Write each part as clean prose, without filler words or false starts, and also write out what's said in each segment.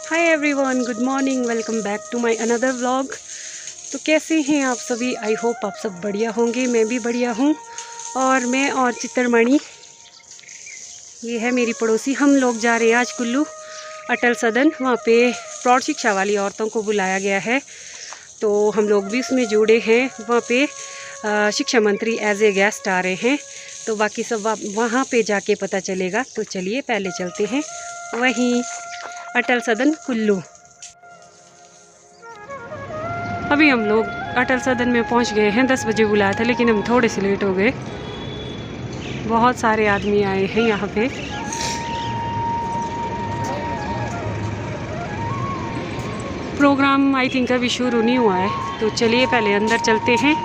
Hi everyone, good morning, welcome back to my another vlog. तो कैसे हैं आप सभी? आई होप आप सब बढ़िया होंगे। मैं भी बढ़िया हूँ। और मैं और चित्रमणि, ये है मेरी पड़ोसी, हम लोग जा रहे हैं आज कुल्लू अटल सदन। वहाँ पे प्रौढ़ शिक्षा वाली औरतों को बुलाया गया है, तो हम लोग भी उसमें जुड़े हैं। वहाँ पे शिक्षा मंत्री एज ए गेस्ट आ रहे हैं, तो बाकी सब वहाँ पे जाके पता चलेगा। तो चलिए पहले चलते हैं वहीं अटल सदन कुल्लू। अभी हम लोग अटल सदन में पहुंच गए हैं। 10 बजे बुलाया था, लेकिन हम थोड़े से लेट हो गए। बहुत सारे आदमी आए हैं यहाँ पे। प्रोग्राम आई थिंक अभी शुरू नहीं हुआ है, तो चलिए पहले अंदर चलते हैं।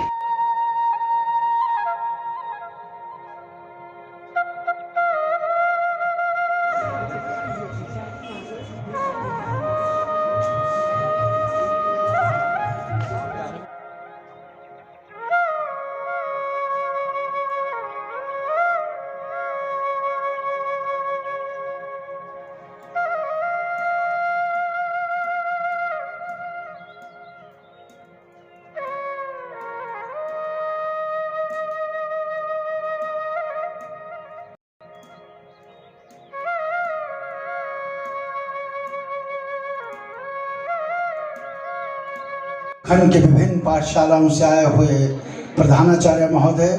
खंड के विभिन्न पाठशालाओं से आए हुए प्रधानाचार्य महोदय,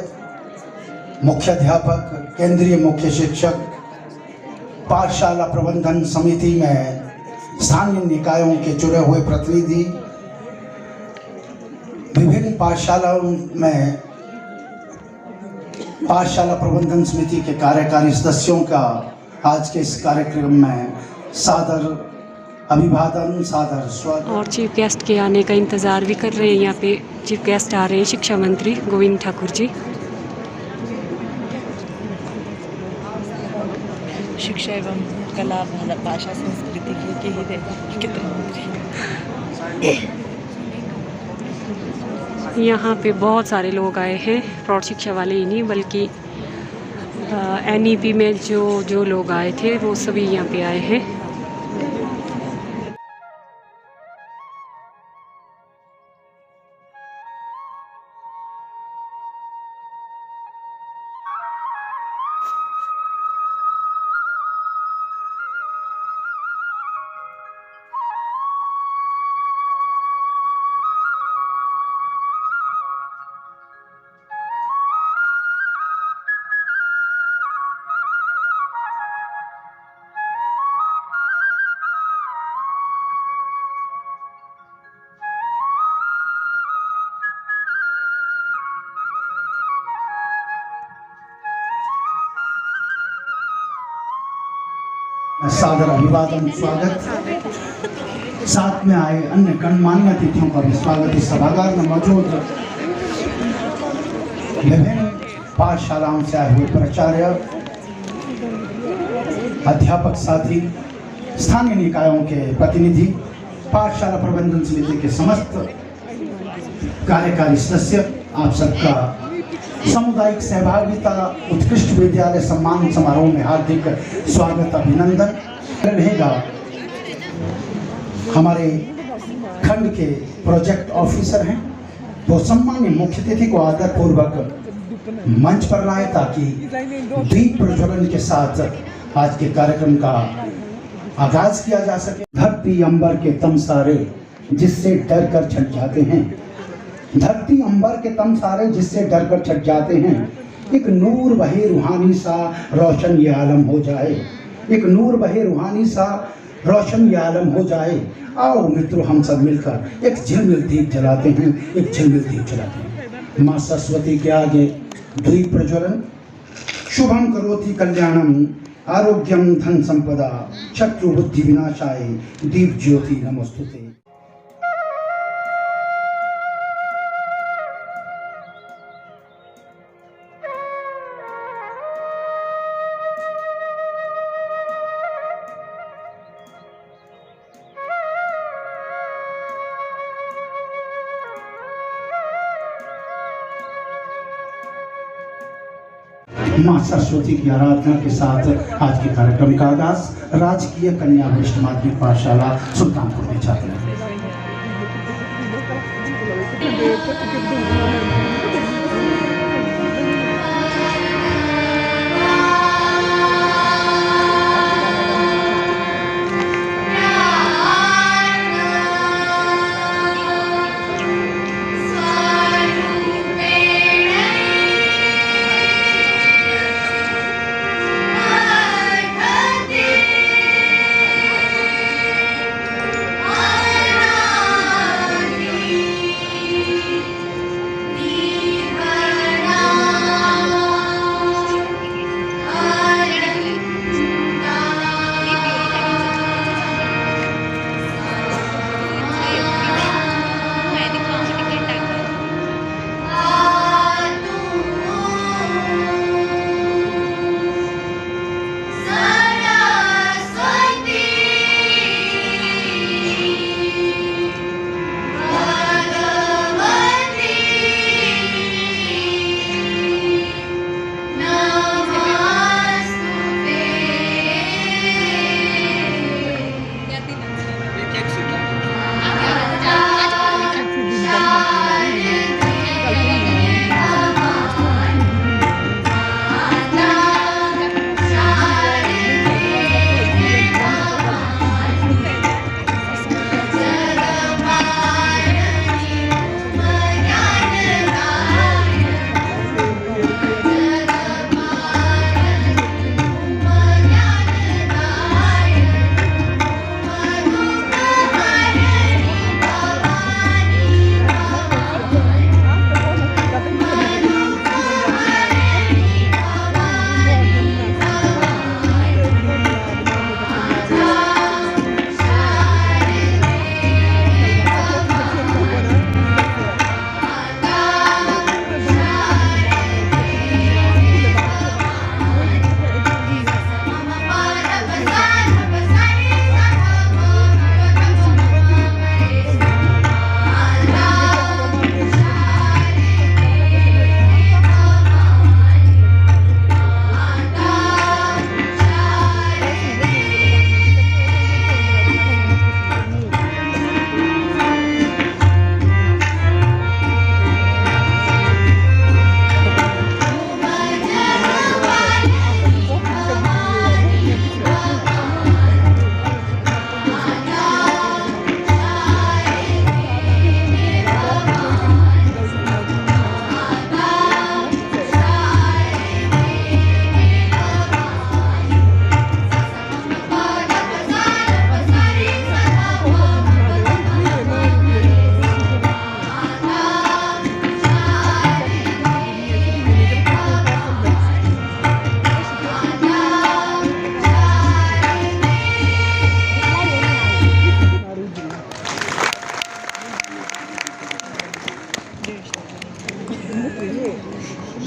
मुख्याध्यापक, केंद्रीय मुख्य शिक्षक, पाठशाला प्रबंधन समिति में स्थानीय निकायों के चुने हुए प्रतिनिधि, विभिन्न पाठशालाओं में पाठशाला प्रबंधन समिति के कार्यकारी सदस्यों का आज के इस कार्यक्रम में सादर अभिवादन, सादर स्वागत। और चीफ गेस्ट के आने का इंतज़ार भी कर रहे हैं। यहाँ पे चीफ गेस्ट आ रहे हैं, शिक्षा मंत्री गोविंद ठाकुर जी। शिक्षा एवं कला, भाषा, संस्कृति के यहाँ पे बहुत सारे लोग आए हैं, प्रौढ़ शिक्षा वाले ही नहीं बल्कि NEP में जो लोग आए थे वो सभी यहाँ पे आए हैं। सादर अभिवादन, स्वागत। साथ में आए अन्य गणमान्य अतिथियों का भी स्वागत। इस सभागार में मौजूद विभिन्न पाठशालाओं से आए हुए प्राचार्य, अध्यापक साथी, स्थानीय निकायों के प्रतिनिधि, पाठशाला प्रबंधन समिति के समस्त कार्यकारी सदस्य, आप सबका सामुदायिक सहभागिता उत्कृष्ट विद्यालय सम्मान समारोह में हार्दिक स्वागत, अभिनंदन रहेगा। हमारे खंड के प्रोजेक्ट ऑफिसर हैं, वो सम्मान्य मुख्य अतिथि को आदरपूर्वक मंच पर लाए ताकि दीप प्रज्वलन के साथ आज के कार्यक्रम का आगाज किया जा सके। धरती अंबर के तम सारे जिससे डर कर छट जाते हैं, धरती अंबर के तम सारे जिससे डर कर छट जाते हैं। एक नूर बहे रूहानी सा रोशन ये आलम हो जाए, एक नूर बहे रूहानी सा रोशन ये आलम हो जाए। आओ मित्रों, हम सब मिलकर एक झिलमिल दीप जलाते हैं, एक झिलमिल दीप जलाते हैं। माँ सरस्वती के आगे दीप प्रज्वलन। शुभम करोति कल्याणम आरोग्यम धन संपदा शत्रु बुद्धि विनाशाय दीप ज्योति नमोस्तुते। मां सरस्वती की आराधना के साथ आज के कार्यक्रम का आगाज राजकीय कन्या वरिष्ठ माध्यमिक पाठशाला सुल्तानपुर में छात्र हैं।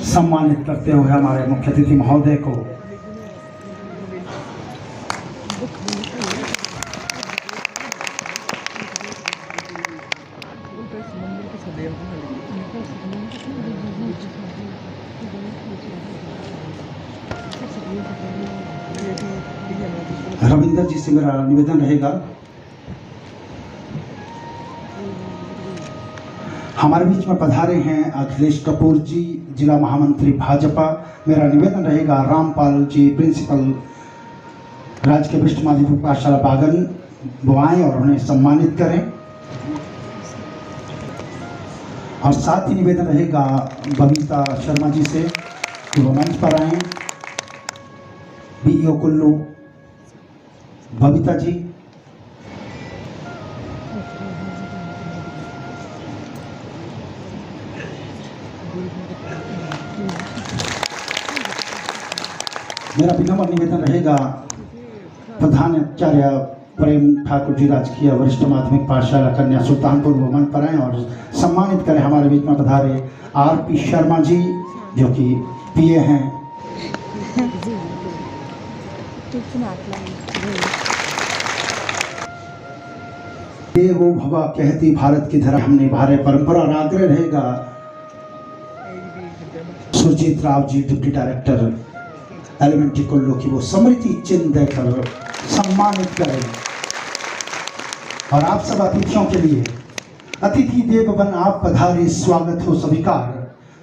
सम्मानित करते हुए हमारे मुख्य अतिथि महोदय को रविंदर जी से मेरा निवेदन रहेगा, हमारे बीच में पधारे हैं अखिलेश कपूर जी, जिला महामंत्री भाजपा। मेरा निवेदन रहेगा रामपाल जी प्रिंसिपल राजकीय वरिष्ठ माध्यमिक पाठशाला बागन बुआएं और उन्हें सम्मानित करें। और साथ ही निवेदन रहेगा बबीता शर्मा जी से कि वो मंच पर आएं। बीईओ कुल्लू बबीता जी, मेरा विनम्र निवेदन रहेगा प्रधानाचार्य प्रेम ठाकुर जी, राजकीय वरिष्ठ माध्यमिक पाठशाला कन्या सुल्तानपुर, वो मंच पर आएं और सम्मानित करें हमारे बीच में पधारे आरपी शर्मा जी जो कि पीए हैं। देवो भवा कहती भारत की धरा हम निभा रहे परंपरा और आग्रह रहेगा सुरजीत राव जी डिप्टी डायरेक्टर एलिमेंट्री कुल्लू की वो स्मृति चिन्ह देकर सम्मानित करें। और आप सब अतिथियों के लिए अतिथि देव बन आप पधारे स्वागत हो स्वीकार।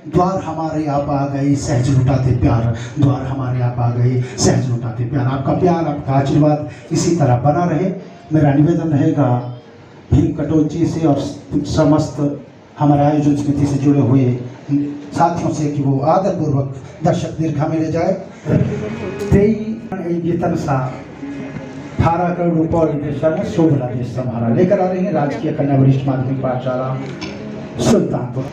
द्वार हमारे आप आ गए सहज लुटाते प्यार, द्वार हमारे आप आ गए सहज लुटाते प्यार। आपका प्यार, आपका आशीर्वाद इसी तरह बना रहे। मेरा निवेदन रहेगा भीम कटोच जी से और समस्त हमारे आयोजन समिति से जुड़े हुए साथियों से कि वो आदरपूर्वक दर्शक दीर्घा में ले जाए। वेतन सा 18 करोड़ रुपये शोभला देश हमारा लेकर आ रहे हैं राजकीय कन्या वरिष्ठ माध्यमिक पाठशाला सुल्तानपुर।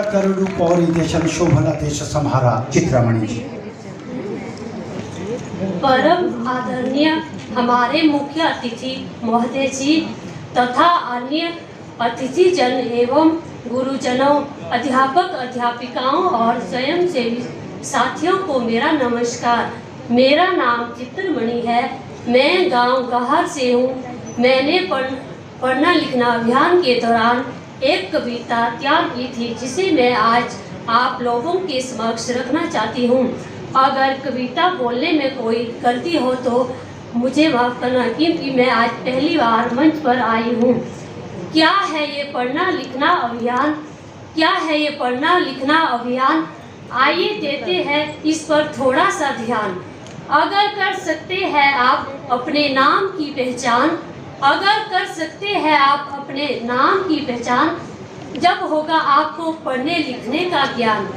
करोड़ पौरी देशन शोभला देश सम्हारा चित्रमणि जी। परम आदरणीय हमारे मुख्य अतिथि महोदय जी तथा अन्य अतिथि जन एवं गुरुजनों, अध्यापक अध्यापिकाओं और स्वयंसेवी साथियों को मेरा नमस्कार। मेरा नाम चित्रमणि है। मैं गांव गाहर से हूँ। मैंने पढ़ना लिखना अभियान के दौरान एक कविता तैयार की थी जिसे मैं आज आप लोगों के समक्ष रखना चाहती हूँ। अगर कविता बोलने में कोई गलती हो तो मुझे माफ़ करना, क्योंकि मैं आज पहली बार मंच पर आई हूँ। क्या है ये पढ़ना लिखना अभियान? क्या है ये पढ़ना लिखना अभियान? आइए देते हैं इस पर थोड़ा सा ध्यान। अगर कर सकते हैं आप अपने नाम की पहचान, अगर कर सकते हैं आप अपने नाम की पहचान, जब होगा आपको पढ़ने लिखने का ज्ञान।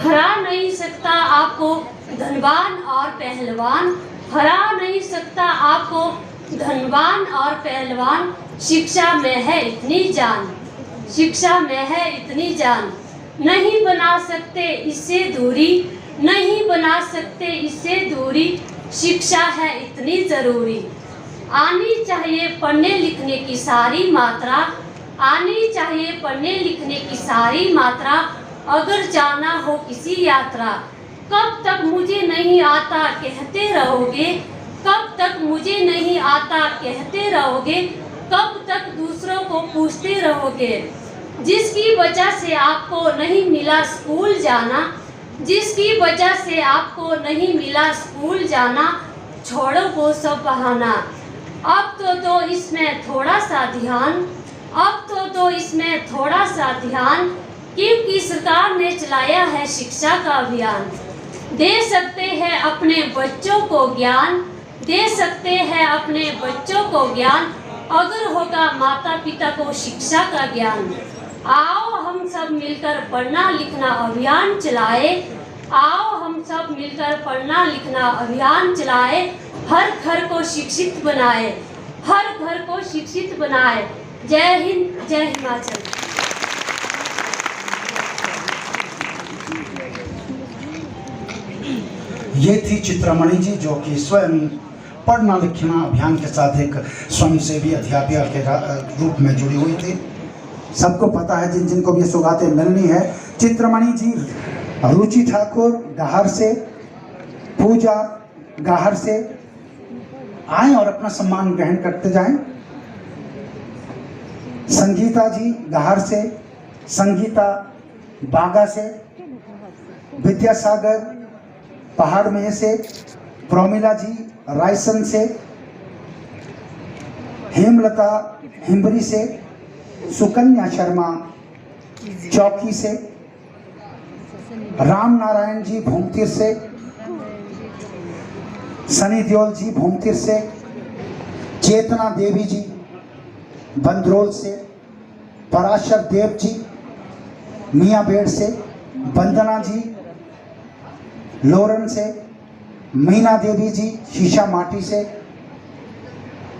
हरा नहीं सकता आपको धनवान और पहलवान, हरा नहीं सकता आपको धनवान और पहलवान। शिक्षा में है इतनी जान, शिक्षा में है इतनी जान। नहीं बना सकते इससे दूरी, नहीं बना सकते इससे दूरी। शिक्षा है इतनी ज़रूरी। आनी चाहिए पढ़ने लिखने की सारी मात्रा, आनी चाहिए पढ़ने लिखने की सारी मात्रा। अगर जाना हो किसी यात्रा, कब तक मुझे नहीं आता कहते रहोगे, कब तक मुझे नहीं आता कहते रहोगे, कब तक दूसरों को पूछते रहोगे। जिसकी वजह से आपको नहीं मिला स्कूल जाना, जिसकी वजह से आपको नहीं मिला स्कूल जाना, छोड़ो वो सब बहाना। अब तो इसमें थोड़ा सा ध्यान, अब तो इसमें थोड़ा सा ध्यान, क्योंकि सरकार ने चलाया है शिक्षा का अभियान। दे सकते हैं अपने बच्चों को ज्ञान, दे सकते हैं अपने बच्चों को ज्ञान, अगर होगा माता पिता को शिक्षा का ज्ञान। आओ हम सब मिलकर पढ़ना लिखना अभियान चलाए, आओ हम सब मिलकर पढ़ना लिखना अभियान चलाए। हर घर को शिक्षित बनाए, हर घर को शिक्षित बनाए। जय हिंद, जय हिमाचल। ये थी चित्रमणि जी जो कि स्वयं पढ़ना लिखना अभियान के साथ एक स्वयंसेवी अध्यापिका के रूप में जुड़ी हुई थी। सबको पता है जिन जिनको भी ये सौगातें मिलनी है। चित्रमणि जी रुचि ठाकुर गाहर से, पूजा गाहर से आएं और अपना सम्मान ग्रहण करते जाएं। संगीता जी गहार से, संगीता बागा से, विद्यासागर पहाड़ में से, प्रोमिला जी रायसन से, हेमलता हिम्बरी से, सुकन्या शर्मा चौकी से, राम नारायण जी भूमतीर से, सनी देओल जी भूमतीर से, चेतना देवी जी बंदरोल से, पराशर देव जी मियाँबेड़ से, वंदना जी लोरन से, मीना देवी जी शीशा माटी से,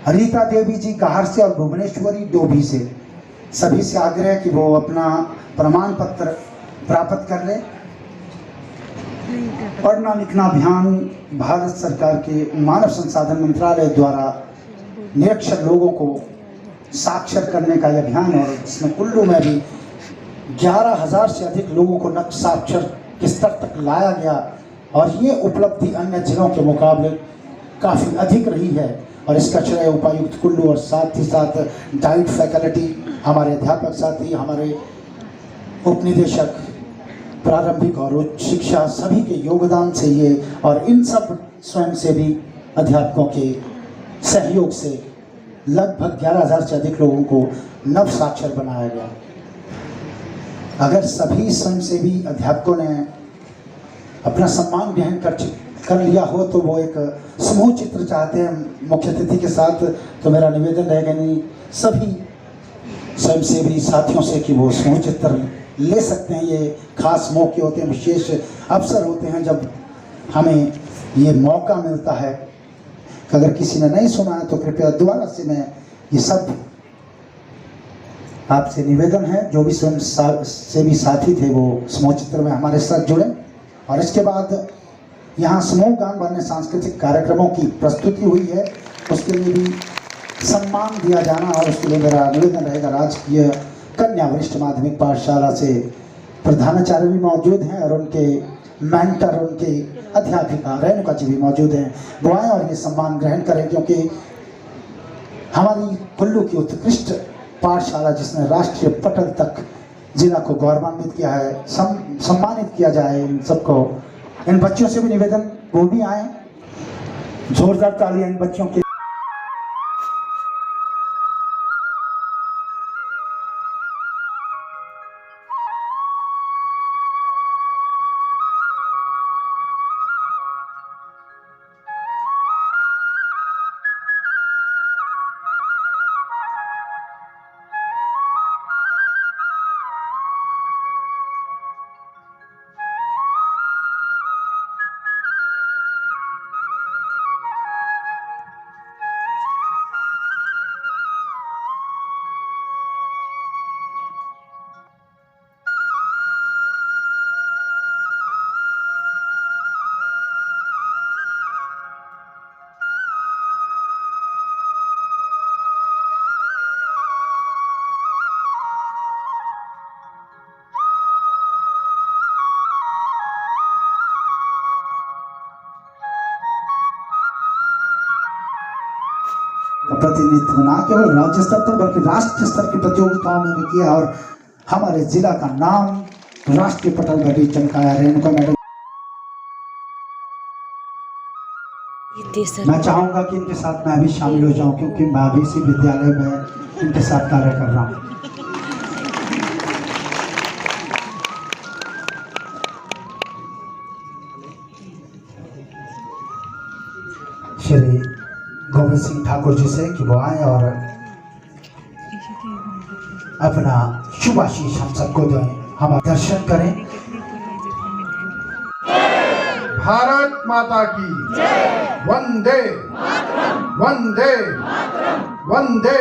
रीता देवी जी गहार से और भुवनेश्वरी डोभी से। सभी से आग्रह है कि वो अपना प्रमाण पत्र प्राप्त कर ले। पढ़ना लिखना अभियान भारत सरकार के मानव संसाधन मंत्रालय द्वारा निरक्षर लोगों को साक्षर करने का यह अभियान है, और इसमें कुल्लू में भी 11,000 से अधिक लोगों को नक्श साक्षर के स्तर तक लाया गया, और ये उपलब्धि अन्य जिलों के मुकाबले काफ़ी अधिक रही है। और इसका श्रेय उपायुक्त कुल्लू और साथ ही साथ डाइट फैकल्टी, हमारे अध्यापक साथी, हमारे उपनिदेशक प्रारंभिक और उच्च शिक्षा सभी के योगदान से ये, और इन सब स्वयंसेवी अध्यापकों के सहयोग से लगभग 11,000 से अधिक लोगों को नव साक्षर बनाया गया। अगर सभी स्वयंसेवी अध्यापकों ने अपना सम्मान ग्रहण कर लिया हो तो वो एक समूह चित्र चाहते हैं मुख्य अतिथि के साथ, तो मेरा निवेदन रहेगा नहीं सभी स्वयंसेवी साथियों से कि वो समूह चित्र ले सकते हैं। ये खास मौके होते हैं, विशेष अवसर होते हैं जब हमें ये मौका मिलता है। अगर किसी ने नहीं सुना है तो कृपया दोबारा से मैं ये सब आपसे निवेदन है, जो भी स्वयं सेवी साथी थे वो समूह चित्र में हमारे साथ जुड़े। और इसके बाद यहाँ समूह गान वाले सांस्कृतिक कार्यक्रमों की प्रस्तुति हुई है, उसके लिए भी सम्मान दिया जाना, और उसके लिए मेरा निवेदन रहेगा राजकीय कन्या वरिष्ठ माध्यमिक पाठशाला से प्रधानाचार्य भी मौजूद हैं और उनके मेंटर, उनके अध्यापिका रेणुका जी भी मौजूद हैं, वो आएं और ये सम्मान ग्रहण करें, क्योंकि हमारी कुल्लू की उत्कृष्ट पाठशाला जिसने राष्ट्रीय पटल तक जिला को गौरवान्वित किया है, सम्मानित किया जाए इन सबको। इन बच्चों से भी निवेदन वो भी आए, जोरदार तालियां इन बच्चों के। प्रतिनिधित्व न केवल राज्य स्तर पर बल्कि राष्ट्रीय स्तर की प्रतियोगिताओं में भी किया, और हमारे जिला का नाम राष्ट्रीय पटल पर भी चमकाया। रेणुका मैडम, मैं चाहूंगा कि इनके साथ मैं भी शामिल हो जाऊं, क्योंकि मैं भी इसी विद्यालय में इनके साथ कार्य कर रहा हूं। श्री गोविंद सिंह ठाकुर जी से कि वो आए और अपना शुभाशीष हम सबको दें, हम दर्शन करें। भारत माता की वंदे वंदे वंदे।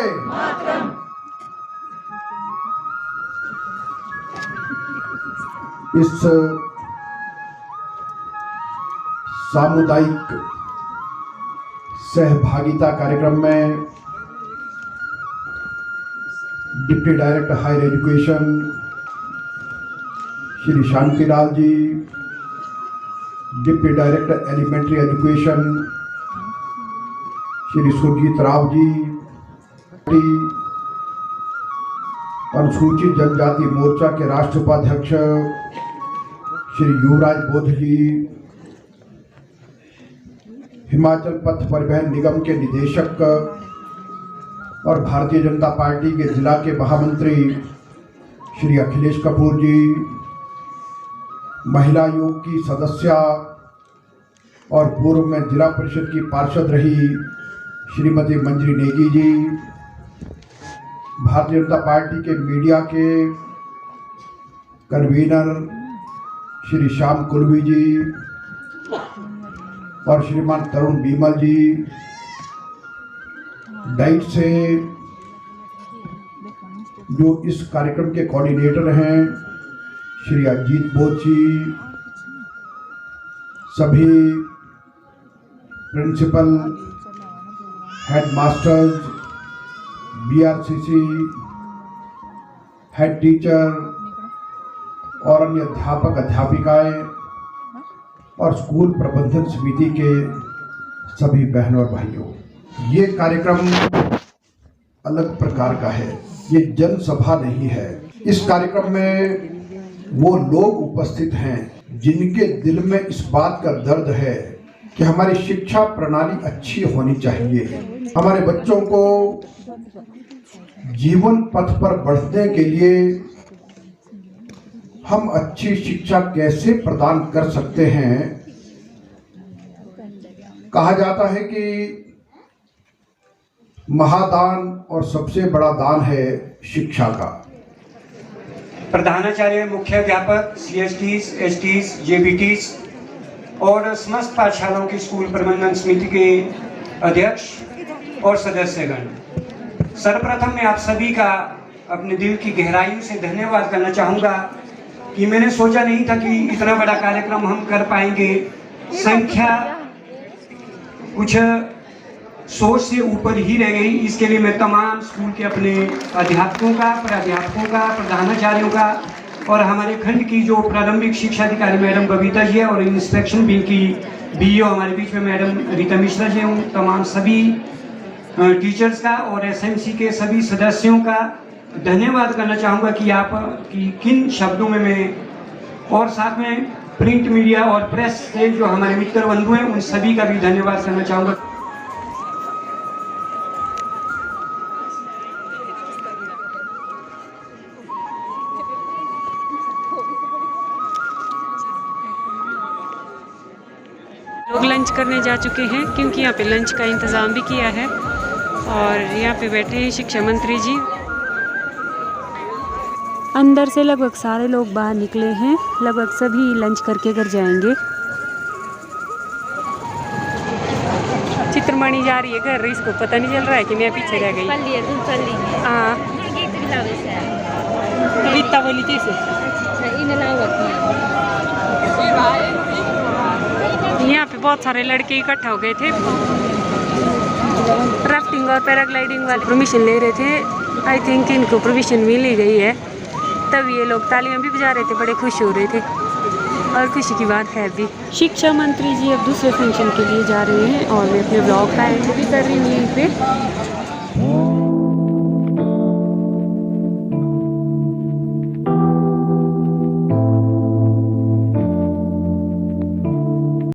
इस सामुदायिक सहभागिता कार्यक्रम में deputy director higher education Shri Shantilal ji, deputy director elementary education Shri Surjeet Rao ji, अनुसूचित जनजाति मोर्चा के राष्ट्र उपाध्यक्ष श्री युवराज बोध जी, हिमाचल पथ परिवहन निगम के निदेशक और भारतीय जनता पार्टी के जिला के महामंत्री श्री अखिलेश कपूर जी, महिला आयोग की सदस्या और पूर्व में जिला परिषद की पार्षद रही श्रीमती मंजरी नेगी जी, भारतीय जनता पार्टी के मीडिया के कन्वीनर श्री श्याम कुलवी जी और श्रीमान तरुण बीमल जी, डाइट से जो इस कार्यक्रम के कोऑर्डिनेटर हैं श्री अजीत बोध जी, सभी principal, headmasters, BRCC, head teacher और अन्य अध्यापक अध्यापिकाएं और स्कूल प्रबंधन समिति के सभी बहनों और भाइयों, ये कार्यक्रम अलग प्रकार का है। ये जनसभा नहीं है। इस कार्यक्रम में वो लोग उपस्थित हैं जिनके दिल में इस बात का दर्द है कि हमारी शिक्षा प्रणाली अच्छी होनी चाहिए, हमारे बच्चों को जीवन पथ पर बढ़ने के लिए हम अच्छी शिक्षा कैसे प्रदान कर सकते हैं। कहा जाता है कि महादान और सबसे बड़ा दान है शिक्षा का। प्रधानाचार्य, मुख्याध्यापक, सीएसटीज, एसटीज, जेबीटीज और समस्त पाठशालाओं की स्कूल प्रबंधन समिति के अध्यक्ष और सदस्यगण, सर्वप्रथम मैं आप सभी का अपने दिल की गहराइयों से धन्यवाद करना चाहूँगा कि मैंने सोचा नहीं था कि इतना बड़ा कार्यक्रम हम कर पाएंगे। संख्या कुछ सोच से ऊपर ही रह गई। इसके लिए मैं तमाम स्कूल के अपने अध्यापकों का, प्राध्यापकों का, प्रधानाचार्यों का और हमारे खंड की जो प्रारंभिक शिक्षा अधिकारी मैडम बबीता जी है और इंस्पेक्शन विंग की बीईओ हमारे बीच में मैडम रीता मिश्रा जी हूँ, तमाम सभी टीचर्स का और एसएमसी के सभी सदस्यों का धन्यवाद करना चाहूँगा कि आप की किन शब्दों में मैं, और साथ में प्रिंट मीडिया और प्रेस से जो हमारे मित्र बंधु हैं उन सभी का भी धन्यवाद करना चाहूँगा। लोग लंच करने जा चुके हैं क्योंकि यहाँ पे लंच का इंतज़ाम भी किया है और यहाँ पे बैठे हैं शिक्षा मंत्री जी। अंदर से लगभग सारे लोग बाहर निकले हैं, लगभग सभी लंच करके घर जाएंगे। चित्रमणि जा रही है घर, इसको पता नहीं चल रहा है कि मैं पीछे रह गई। हाँ, कविता बोली थी यहाँ पे बहुत सारे लड़के इकट्ठा हो गए थे, राफ्टिंग और पैराग्लाइडिंग वाली परमिशन ले रहे थे। आई थिंक इनको परमिशन मिल ही गई है, तब ये लोग तालियां भी बजा रहे थे, बड़े खुश हो रहे थे और खुशी की बात है भी। शिक्षा मंत्री जी अब दूसरे फंक्शन के लिए जा रहे हैं और मैं अपने ब्लॉग का एंड भी कर रही हूँ यहीं पे।